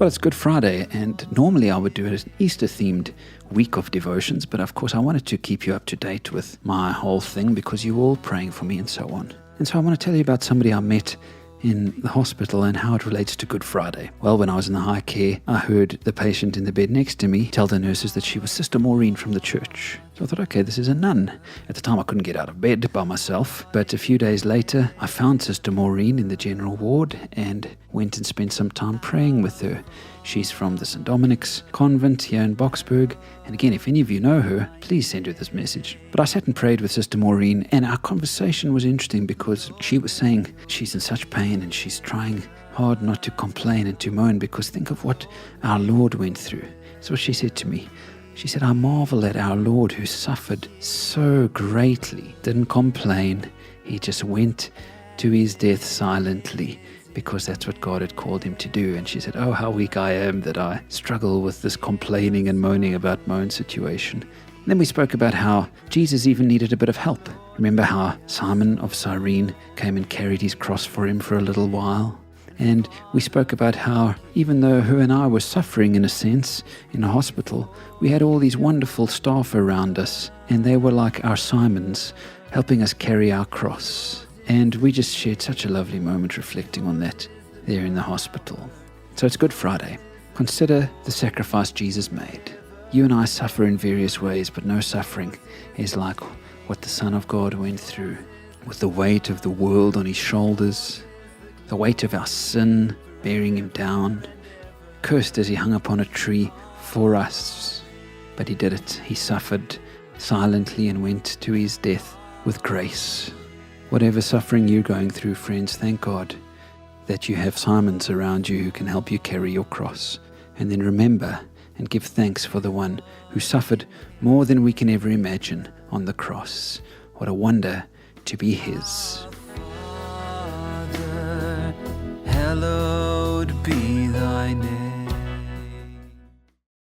Well, it's Good Friday, and normally I would do an Easter-themed week of devotions, but of course I wanted to keep you up to date with my whole thing because you were all praying for me and so on. And so I want to tell you about somebody I met in the hospital and how it relates to Good Friday. Well, when I was in the high care, I heard the patient in the bed next to me tell the nurses that she was Sister Maureen from the church. So I thought, okay, this is a nun. At the time, I couldn't get out of bed by myself, but a few days later, I found Sister Maureen in the general ward and went and spent some time praying with her. She's from the St. Dominic's Convent here in Boksburg. And again, if any of you know her, please send her this message. But I sat and prayed with Sister Maureen, and our conversation was interesting because she was saying she's in such pain and she's trying hard not to complain and to moan, because think of what our Lord went through. So she said to me, she said, I marvel at our Lord who suffered so greatly, didn't complain. He just went to his death silently, because that's what God had called him to do. And she said, oh, how weak I am that I struggle with this complaining and moaning about my own situation. And then we spoke about how Jesus even needed a bit of help. Remember how Simon of Cyrene came and carried his cross for him for a little while? And we spoke about how even though her and I were suffering in a sense in a hospital, we had all these wonderful staff around us, and they were like our Simons, helping us carry our cross. And we just shared such a lovely moment reflecting on that there in the hospital. So it's Good Friday. Consider the sacrifice Jesus made. You and I suffer in various ways, but no suffering is like what the Son of God went through, with the weight of the world on his shoulders, the weight of our sin bearing him down, cursed as he hung upon a tree for us. But he did it. He suffered silently and went to his death with grace. Whatever suffering you're going through, friends, thank God that you have Simons around you who can help you carry your cross. And then remember and give thanks for the one who suffered more than we can ever imagine on the cross. What a wonder to be his. Hallowed be thy